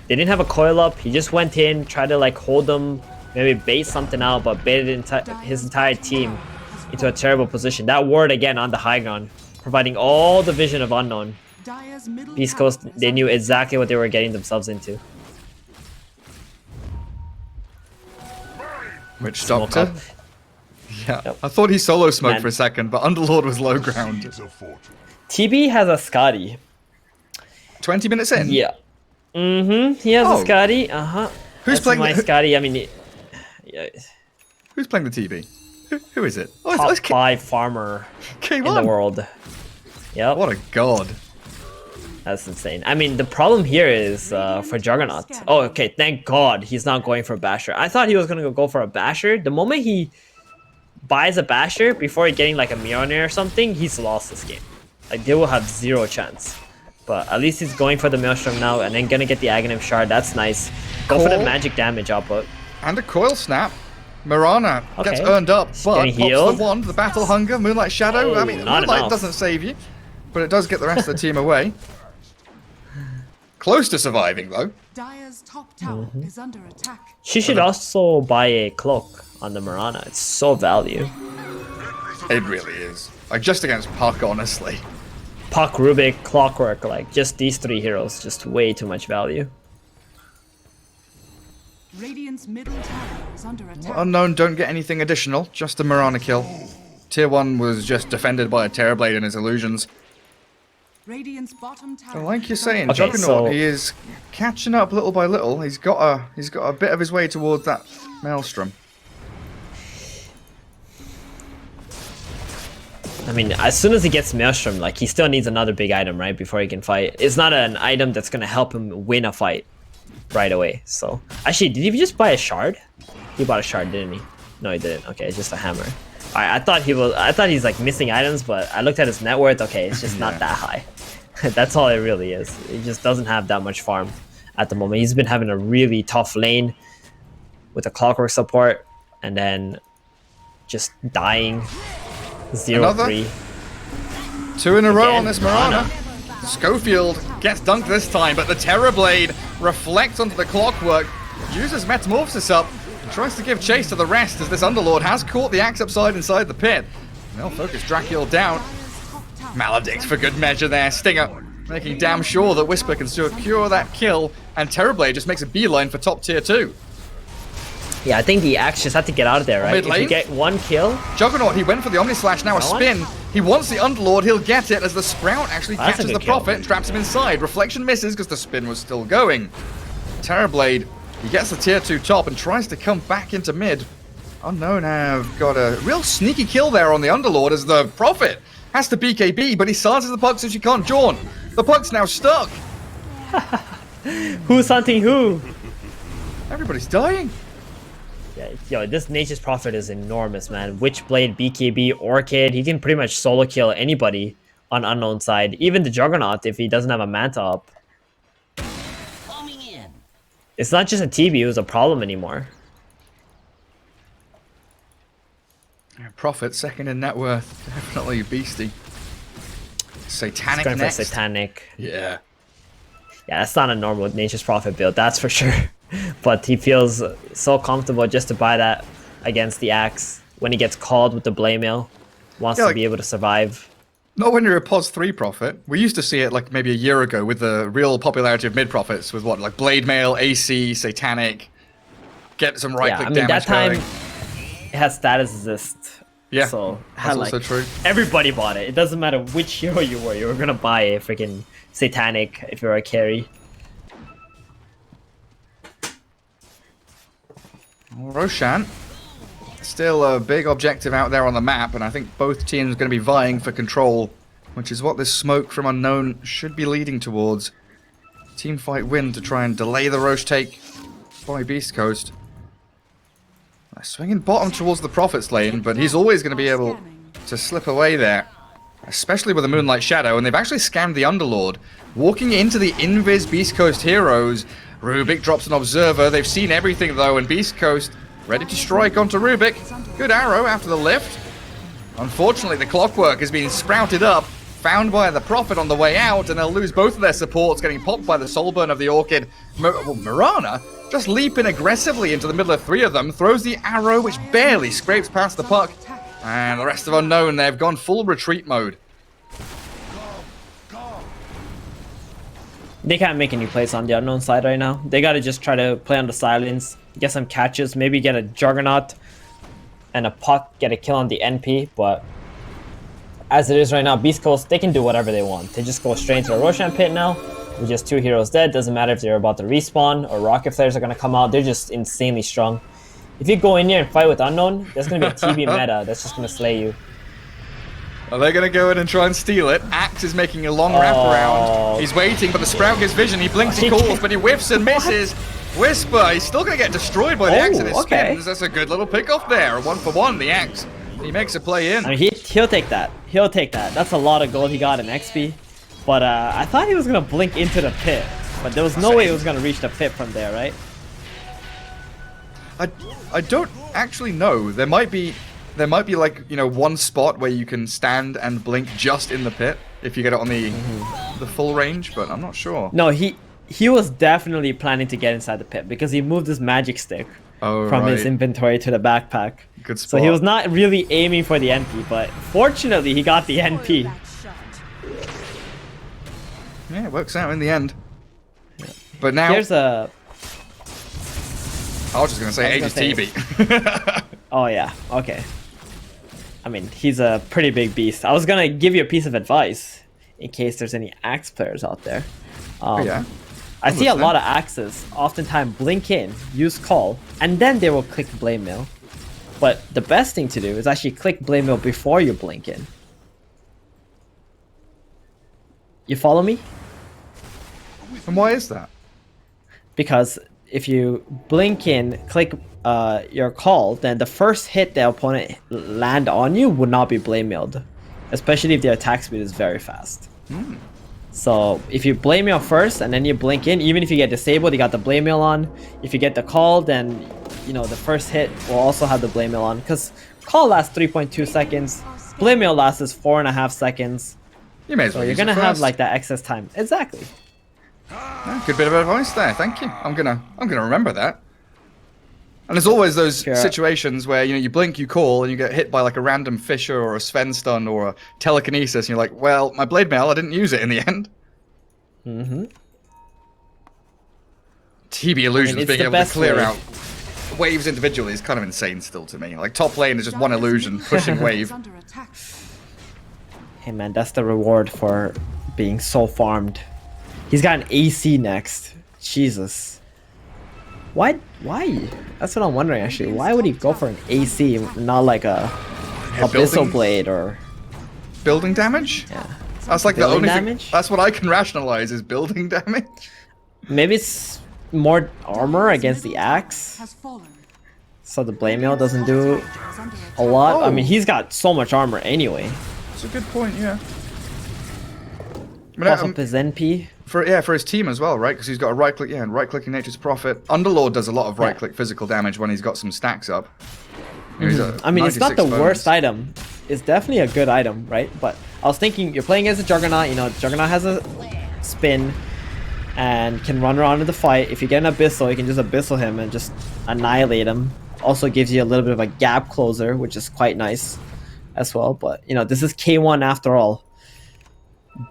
They didn't have a coil up. He just went in, tried to like hold them, maybe bait something out, but baited his entire team into a terrible position. That ward again on the high ground, providing all the vision of Unknown. Dire's middle Beast tower Coast, is they knew under exactly what they were getting themselves into. Witch Smoke Doctor. up. Yeah, Yep. I thought he solo smoked Man. for a second, but Underlord was low ground. TB has a Scotty. 20 minutes in. Yeah. Mm-hmm. He has Oh. a Scotty. Uh-huh. Who's That's playing my the- Scotty. I mean, yeah, Who's playing the TB? Who is it? Oh, top it's 5 farmer in the K1. world. Yep. What a god. That's insane. I mean, the problem here is for Juggernaut. Oh, okay. Thank God he's not going for Basher. I thought he was gonna go for a Basher. The moment he buys a Basher before getting like a Mjolnir or something, he's lost this game. Like they will have zero chance. But at least he's going for the Maelstrom now and then gonna get the Aghanim Shard. That's nice. Go for the Cool. magic damage output. And a coil snap. Mirana gets Okay. earned up, but Getting pops healed. the wand, the Battle Hunger, Moonlight Shadow. I Oh, mean, not Moonlight enough. doesn't save you, but it does get the rest of the team away. Close to surviving, though. Dire's top tower is under attack. She should also buy a cloak on the Mirana. It's so value. It really is. Like, just against Puck, honestly. Puck, Rubik, Clockwork, like just these 3 heroes, just way too much value. Radiant's middle tower is under attack. Unknown don't get anything additional, just a Mirana kill. Tier 1 was just defended by a Terrorblade and his illusions. Radiant's bottom tower. Like you're is under saying, Okay, Juggernaut, so- he is catching up little by little. He's got a bit of his way towards that Maelstrom. I mean, as soon as he gets Maelstrom, like, he still needs another big item, right, before he can fight. It's not an item that's gonna help him win a fight right away, so... Actually, did he just buy a shard? He bought a shard, didn't he? No, he didn't. Okay, it's just a hammer. I thought he's, like, missing items, but I looked at his net worth. Okay, it's just not that high. That's all it really is. He just doesn't have that much farm at the moment. He's been having a really tough lane with the Clockwork support, and then just dying. 0-3. 2 in a row Again, on this Mirana. Schofield gets dunked this time, but the Terrorblade reflects onto the Clockwork, uses Metamorphosis up, and tries to give chase to the rest as this Underlord has caught the axe upside inside the pit. They'll focus Dracul down. Maledict for good measure there. Stinger making damn sure that Whisper can secure that kill, and Terrorblade just makes a beeline for top tier 2. Yeah, I think the axe just had to get out of there, right? Mid If lane? you get 1 kill, Juggernaut, he went for the Omni Slash, now a That one? spin. He wants the Underlord, he'll get it as the Sprout actually That's a catches good the kill. Prophet and traps him inside. Reflection misses because the spin was still going. Terrorblade, he gets the tier 2 top and tries to come back into mid. Unknown have got a real sneaky kill there on the Underlord as the Prophet has to BKB, but he silences the Pug so she can't jawn. The Pug's now stuck. who's hunting who? Everybody's dying. Yeah, yo, this Nature's Prophet is enormous, man. Witchblade, BKB, Orchid, he can pretty much solo kill anybody on Unknown side. Even the Juggernaut if he doesn't have a Manta up. It's not just a TB who's a problem anymore. Prophet, second in net worth. Definitely beastie. Satanic He's going for next. Satanic. Yeah. Yeah, that's not a normal Nature's Prophet build, that's for sure. But he feels so comfortable just to buy that against the axe when he gets called with the Blade Mail. Wants Yeah, to like- be able to survive. Not when you're a POS 3 Prophet. We used to see it like maybe a year ago with the real popularity of mid Prophets with what, like Blade Mail, AC, Satanic, get some right Yeah, click I mean, damage that time going. it has status assist. Yeah, So that's like, also true. everybody bought it. It doesn't matter which hero you were gonna buy a freaking Satanic if you're a carry. Roshan, still a big objective out there on the map, and I think both teams are going to be vying for control, which is what this smoke from Unknown should be leading towards. Team fight win to try and delay the Roche take by Beast Coast. Swinging bottom towards the Prophet's lane, but he's always going to be able to slip away there, especially with the Moonlight Shadow, and they've actually scammed the Underlord. Walking into the Invis Beast Coast heroes, Rubik drops an Observer. They've seen everything though, and Beast Coast ready to strike onto Rubik. Good arrow after the lift. Unfortunately, the Clockwork has been sprouted up, found by the Prophet on the way out, and they'll lose both of their supports, getting popped by the Soulburn of the Orchid. Mirana just leaping aggressively into the middle of 3 of them, throws the arrow, which barely scrapes past the Puck. And the rest of Unknown, they've gone full retreat mode. They can't make any plays on the Unknown side right now. They gotta just try to play on the silence, get some catches, maybe get a Juggernaut and a Puck, get a kill on the NP, but as it is right now, Beast Coast, they can do whatever they want. They just go straight into the Roshan pit now, with just 2 heroes dead. Doesn't matter if they're about to respawn or Rocket Flares are gonna come out, they're just insanely strong. If you go in here and fight with Unknown, there's gonna be a TB meta that's just gonna slay you. Are they going to go in and try and steal it? Axe is making a long wrap around. He's waiting, but the Sprout gives vision. He blinks, he calls, but he whiffs and misses. Whisper, he's still going to get destroyed by the Axe in his okay. spins. That's a good little pick off there. 1 for 1, the Axe. He makes a play in. I mean, he'll take that. He'll take that. That's a lot of gold he got in XP. But I thought he was going to blink into the pit. But there was no way he was going to reach the pit from there, right? I don't actually know. There might be like, you know, one spot where you can stand and blink just in the pit if you get it on the full range, but I'm not sure. No, he he was definitely planning to get inside the pit because he moved his magic stick from his inventory to the backpack. Good spot. So he was not really aiming for the NP, but fortunately he got the NP. Yeah, it works out in the end. But now... Here's a... I was just going to say Aegis TB. Oh yeah, okay. I mean, he's a pretty big beast. I was gonna give you a piece of advice in case there's any axe players out there. Yeah. I see a lot of axes oftentimes blink in, use call, and then they will click blade mail. But the best thing to do is actually click blade mail before you blink in. You follow me? And why is that? Because if you blink in, click your call, then the first hit the opponent land on you would not be blade mailed, especially if their attack speed is very fast. So if you blade mail first and then you blink in, even if you get disabled, you got the blade mail on. If you get the call, then you know the first hit will also have the blade mail on, because call lasts 3.2 seconds, blade mail lasts 4.5 seconds. You may as well So you're use gonna it have first. like that excess time. Exactly. Yeah, good bit of advice there. Thank you. I'm gonna remember that. And there's always those situations where you blink, you call, and you get hit by like a random Fisher or a Sven stun or a telekinesis, and you're like, well, my blade mail, I didn't use it in the end. TB illusions it's being the able to best clear way. out waves individually is kind of insane still to me. Like top lane is just one illusion pushing wave. Is under attack. Hey man, that's the reward for being so farmed. He's got an AC next. Jesus. Why? That's what I'm wondering actually. Why would he go for an AC, not like a Abyssal building- Blade or... Building damage? Yeah. That's like the Building only damage? thing. That's what I can rationalize is building damage. Maybe it's more armor against the axe, Has fallen. so the blade mail doesn't do Is under attack. a lot. I Oh. mean, he's got so much armor anyway. That's a good point, yeah. Plus up his NP. For his team as well, right? Because he's got a right click, and right clicking Nature's Prophet. Underlord does a lot of right click physical damage when he's got some stacks up. He's a I mean, it's not the 96 worst bonus. item. It's definitely a good item, right? But I was thinking, you're playing as a Juggernaut. You know, Juggernaut has a spin and can run around in the fight. If you get an Abyssal, you can just Abyssal him and just annihilate him. Also gives you a little bit of a gap closer, which is quite nice as well. But, you know, this is K1 after all.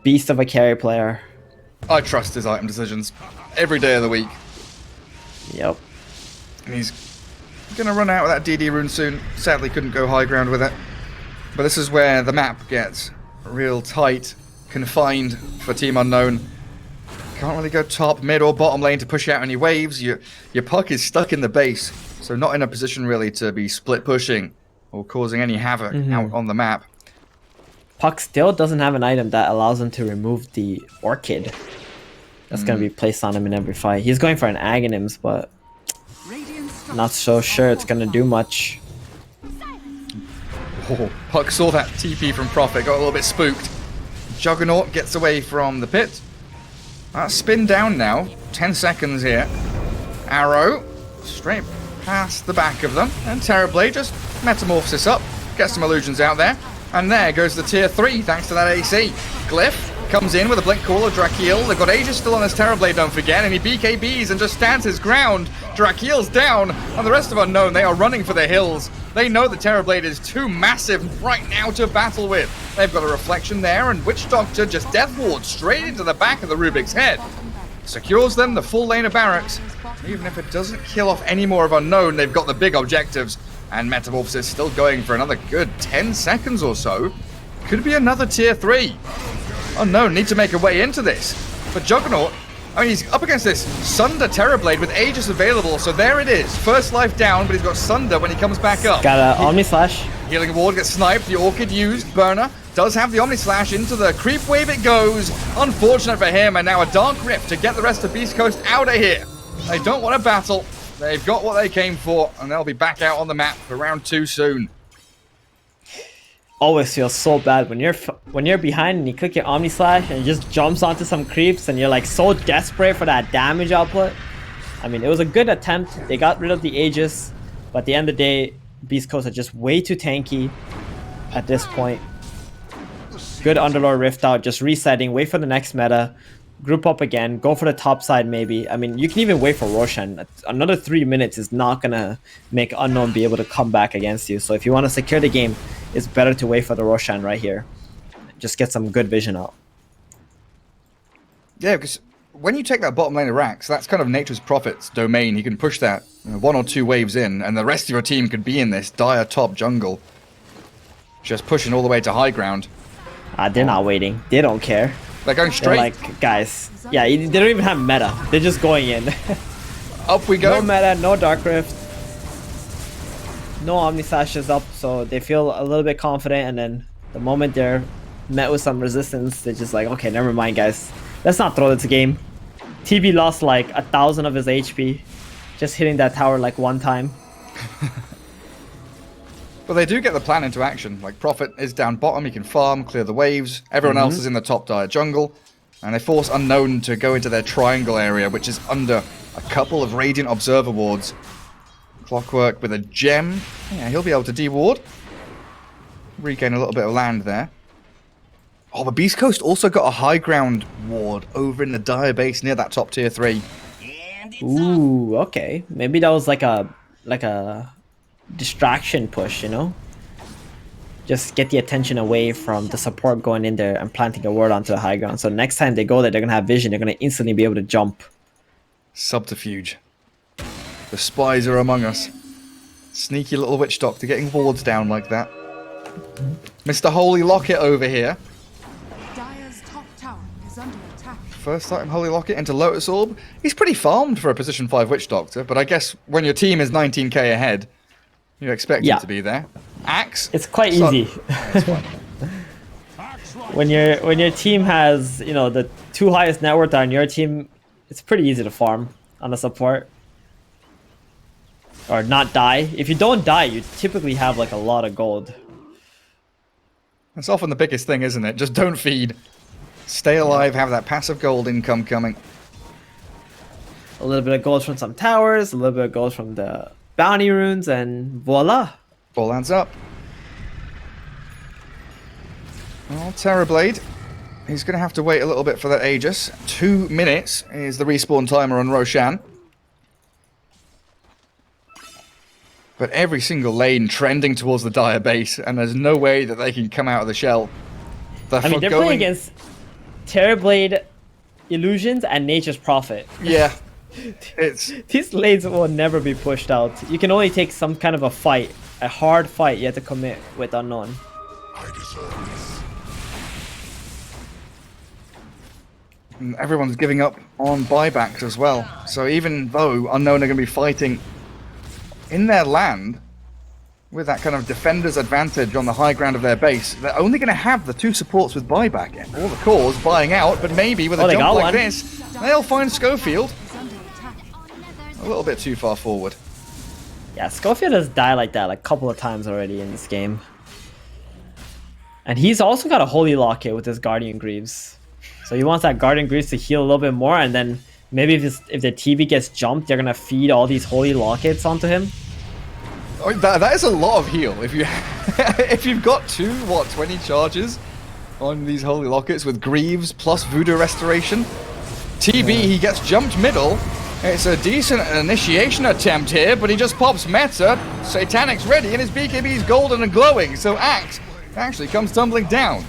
Beast of a carry player. I trust his item decisions every day of the week. Yep. And he's gonna run out of that DD rune soon. Sadly, couldn't go high ground with it. But this is where the map gets real tight, confined for Team Unknown. Can't really go top, mid, or bottom lane to push out any waves. Your puck is stuck in the base, so not in a position really to be split pushing or causing any havoc out on the map. Puck still doesn't have an item that allows him to remove the Orchid. That's going to be placed on him in every fight. He's going for an Aghanims, but Radiant's not so sure it's going to do much. Oh, Puck saw that TP from Prophet, got a little bit spooked. Juggernaut gets away from the pit. Spin down now. 10 seconds here. Arrow straight past the back of them. And Terrorblade just metamorphoses up. Gets some illusions out there. And there goes the tier 3 thanks to that AC. Glyph comes in with a Blink Caller, Drakiel. They've got Aegis still on his Terrorblade, don't forget. And he BKBs and just stands his ground. Drakiel's down. And the rest of Unknown, they are running for the hills. They know the Terrorblade is too massive right now to battle with. They've got a reflection there, and Witch Doctor just Death Ward straight into the back of the Rubik's head. Secures them the full lane of barracks. Even if it doesn't kill off any more of Unknown, they've got the big objectives. And Metamorphosis still going for another good 10 seconds or so. Could be another tier 3. Unknown need to make a way into this. But Juggernaut, I mean, he's up against this Sunder Terrorblade with Aegis available, so there it is. First life down, but he's got Sunder when he comes back up. Got an Omni Slash. Healing Ward gets sniped, the Orchid used, Burner does have the Omni Slash into the creep wave it goes. Unfortunate for him, and now a Dark Rift to get the rest of Beast Coast out of here. They don't want to battle, they've got what they came for, and they'll be back out on the map for round 2 soon. Always feels so bad when you're behind and you click your Omni Slash and it just jumps onto some creeps and you're like so desperate for that damage output. I mean, it was a good attempt. They got rid of the Aegis, but at the end of the day, Beast Coast are just way too tanky at this point. Good Underlord Rift out, just resetting, wait for the next meta. group up again, go for the top side maybe. I mean, you can even wait for Roshan. Another 3 minutes is not gonna make Unknown be able to come back against you. So if you want to secure the game, it's better to wait for the Roshan right here. Just get some good vision out. Yeah, because when you take that bottom lane of Rax, that's kind of Nature's Prophet's domain. He can push that 1 or 2 waves in, and the rest of your team could be in this dire top jungle. Just pushing all the way to high ground. They're not waiting. They don't care. They're going They're straight. like, guys, yeah, they don't even have meta. They're just going in. Up we go. No meta, no Dark Rift. No Omnisash is up, so they feel a little bit confident, and then the moment they're met with some resistance, they're just like, okay, never mind, guys. Let's not throw this game. TB lost like 1,000 of his HP just hitting that tower like 1 time. But they do get the plan into action. Like, Prophet is down bottom, he can farm, clear the waves. Everyone else is in the top dire jungle. And they force Unknown to go into their triangle area, which is under a couple of Radiant Observer wards. Clockwork with a gem. Yeah, he'll be able to deward. Regain a little bit of land there. Oh, but Beast Coast also got a high ground ward over in the dire base near that top tier 3. Ooh, okay. Maybe that was like a distraction push, you know? Just get the attention away from the support going in there and planting a ward onto the high ground. So next time they go there, they're gonna have vision. They're gonna instantly be able to jump. Subterfuge. The spies are among us. Sneaky little witch doctor getting wards down like that. Mr. Holy Locket over here. Dire's top tower is under attack. First time Holy Locket into Lotus Orb. He's pretty farmed for a position 5 Witch Doctor, but I guess when your team is 19k ahead, you expect him to be there. Axe? It's quite easy. That's fine. when your team has, you know, the 2 highest net worth on your team, it's pretty easy to farm on the support. Or not die. If you don't die, you typically have like a lot of gold. That's often the biggest thing, isn't it? Just don't feed. Stay alive, have that passive gold income coming. A little bit of gold from some towers, a little bit of gold from the bounty runes, and voila. All adds up. Well, Terrorblade. He's going to have to wait a little bit for that Aegis. 2 minutes is the respawn timer on Roshan. But every single lane trending towards the dire base, and there's no way that they can come out of the shell. I mean, they're playing against Terrorblade, Illusions, and Nature's Prophet. Yeah. It's... These lanes will never be pushed out. You can only take some kind of a fight, a hard fight you have to commit with Unknown. And everyone's giving up on buybacks as well. So even though Unknown are going to be fighting in their land, with that kind of defender's advantage on the high ground of their base, they're only going to have the 2 supports with buyback in. Or the cores buying out, but maybe with a jump like this, they'll find Schofield a little bit too far forward. Yeah, Schofield has died like that like a couple of times already in this game. And he's also got a Holy Locket with his Guardian Greaves. So he wants that Guardian Greaves to heal a little bit more, and then maybe if the TV gets jumped, they're going to feed all these Holy Lockets onto him. Oh, that is a lot of heal. If you if you've got 20 charges on these Holy Lockets with Greaves plus Voodoo Restoration, TB he gets jumped middle. It's a decent initiation attempt here, but he just pops Meta. Satanic's ready, and his BKB's golden and glowing, so Axe actually comes tumbling down.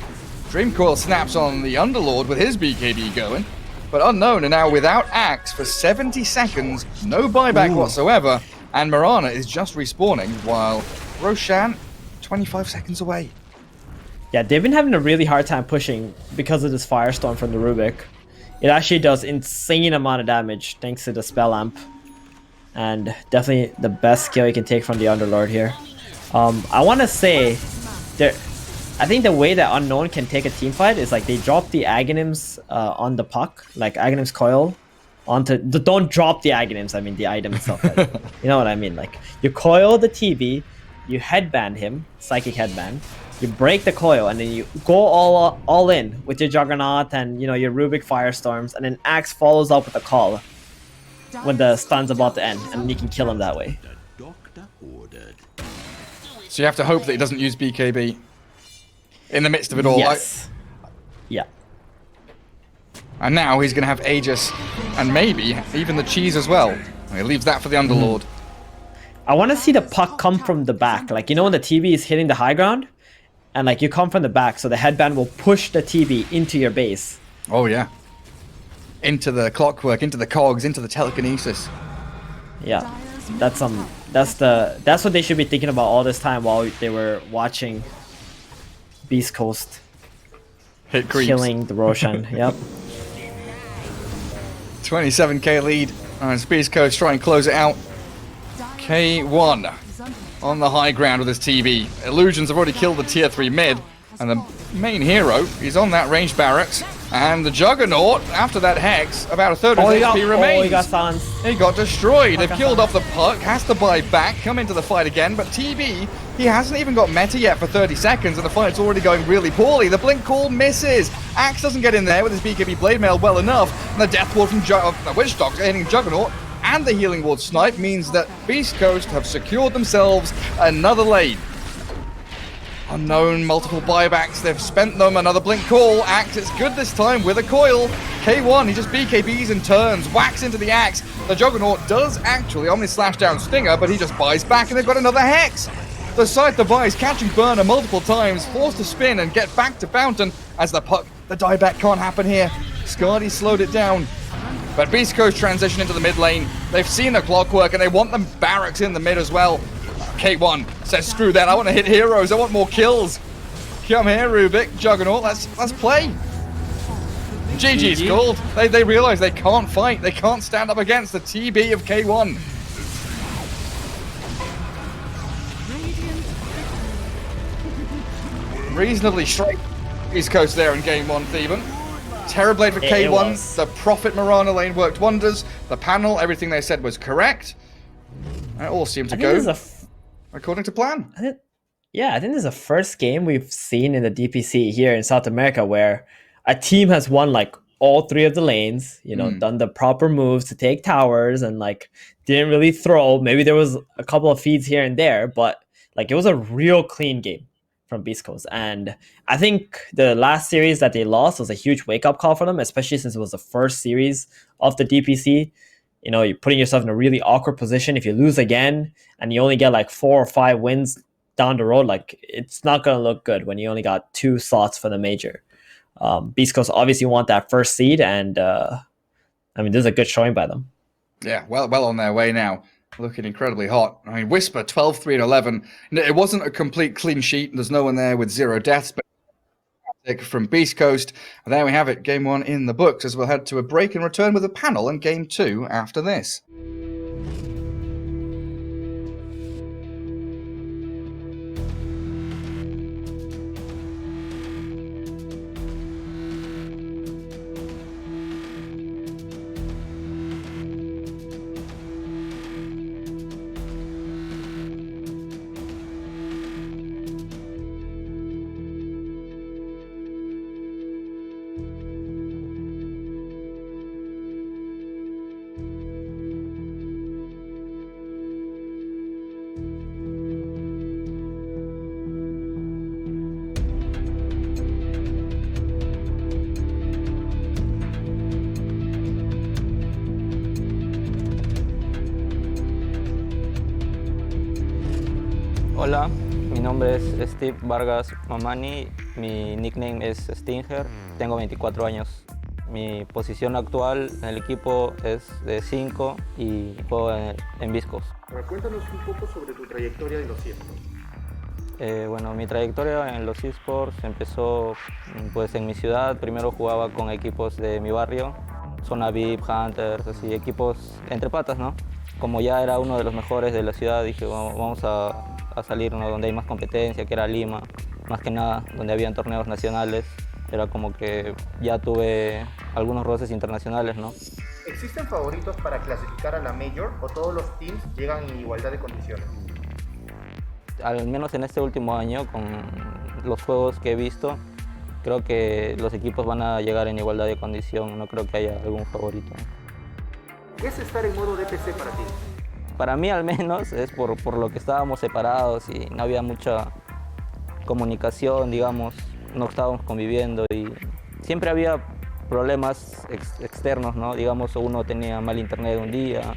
Dreamcoil snaps on the Underlord with his BKB going, but Unknown are now without Axe for 70 seconds, no buyback whatsoever, and Mirana is just respawning, while Roshan, 25 seconds away. Yeah, they've been having a really hard time pushing because of this Firestorm from the Rubik. It actually does insane amount of damage thanks to the Spell Amp. And definitely the best skill you can take from the Underlord here. I want to say, I think the way that Unknown can take a team fight is like they drop the Aghanims on the puck, like Aghanim's coil, onto... Don't drop the Aghanims, I mean the item itself. Like, you know what I mean? Like, you coil the TV, you headband him, Psychic Headband, you break the coil, and then you go all in with your Juggernaut and, you know, your Rubik Firestorms, and then Axe follows up with a call when the stun's about to end, and you can kill him that way. So you have to hope that he doesn't use BKB in the midst of it all. Yes. Yeah. And now he's going to have Aegis and maybe even the cheese as well. He leaves that for the Underlord. I want to see the puck come from the back. Like, you know when the TB is hitting the high ground? And like you come from the back, so the headband will push the TB into your base. Oh yeah. Into the clockwork, into the cogs, into the telekinesis. Yeah. That's what they should be thinking about all this time while they were watching Beast Coast Hit creeps. killing the Roshan. Yep. 27k lead. As Beast Coast try and close it out. K1 on the high ground with his TB. Illusions have already killed the tier 3 mid. And the main hero is on that ranged barracks. And the Juggernaut, after that Hex, about a third of his HP remains. He got silenced. He got destroyed. They've killed off the puck. Has to buy back. Come into the fight again. But TB, he hasn't even got meta yet for 30 seconds. And the fight's already going really poorly. The Blink Call misses. Axe doesn't get in there with his BKB Blade Mail well enough. And the Death Ward from the Witch Doctor hitting Juggernaut. And the Healing Ward snipe means that Beast Coast have secured themselves another lane. Unknown, multiple buybacks, they've spent them, another Blink Call, Axe, it's good this time with a coil. K1, he just BKBs and turns, whacks into the Axe. The Juggernaut does actually Omni Slash down Stinger, but he just buys back and they've got another Hex. The Scythe device catching Burner multiple times, forced to spin and get back to Fountain as the puck, the dieback can't happen here. Scardy slowed it down. But Beast Coast transition into the mid lane. They've seen the clockwork and they want them barracks in the mid as well. K1 says, screw that, I want to hit heroes, I want more kills. Come here, Rubik, Juggernaut, let's play. GG's called. They realize they can't fight, they can't stand up against the TB of K1. Reasonably straight East Coast there in game 1, Theban. Terrorblade for K1, the Prophet Mirana lane worked wonders. The panel, everything they said was correct. It all seemed to go according to plan. I think this is the first game we've seen in the DPC here in South America where a team has won like all 3 of the lanes, you know, done the proper moves to take towers and like didn't really throw. Maybe there was a couple of feeds here and there, but like it was a real clean game from Beast Coast. And I think the last series that they lost was a huge wake-up call for them, especially since it was the first series of the DPC. You know, you're putting yourself in a really awkward position. If you lose again and you only get like 4 or 5 wins down the road, like it's not going to look good when you only got 2 slots for the major. Beast Coast obviously want that first seed, and I mean, this is a good showing by them. Yeah, well on their way now. Looking incredibly hot. I mean, Whisper 12-3 and 11. It wasn't a complete clean sheet. There's no one there with 0 deaths, but from Beast Coast. And there we have it, game 1 in the books, as we'll head to a break and return with a panel in game 2 after this. Hola, mi nombre es Steve Vargas Mamani, mi nickname es Stinger, tengo 24 años. Mi posición actual en el equipo es de 5 y juego en Beast Coast. Cuéntanos un poco sobre tu trayectoria en los eSports. Bueno, mi trayectoria en los eSports empezó pues en mi ciudad. Primero jugaba con equipos de mi barrio, Zona VIP, Hunters, así, equipos entre patas, ¿no? Como ya era uno de los mejores de la ciudad, dije vamos a salir uno donde hay más competencia, que era Lima, más que nada, donde habían torneos nacionales. Era como que ya tuve algunos roces internacionales, ¿no? ¿Existen favoritos para clasificar a la Major o todos los teams llegan en igualdad de condiciones? Al menos en este último año, con los juegos que he visto, creo que los equipos van a llegar en igualdad de condición, no creo que haya algún favorito. ¿Qué es estar en modo DPC para ti? Para mí al menos es por lo que estábamos separados y no había mucha comunicación, digamos, no estábamos conviviendo y siempre había problemas externos, ¿no? Digamos, uno tenía mal internet un día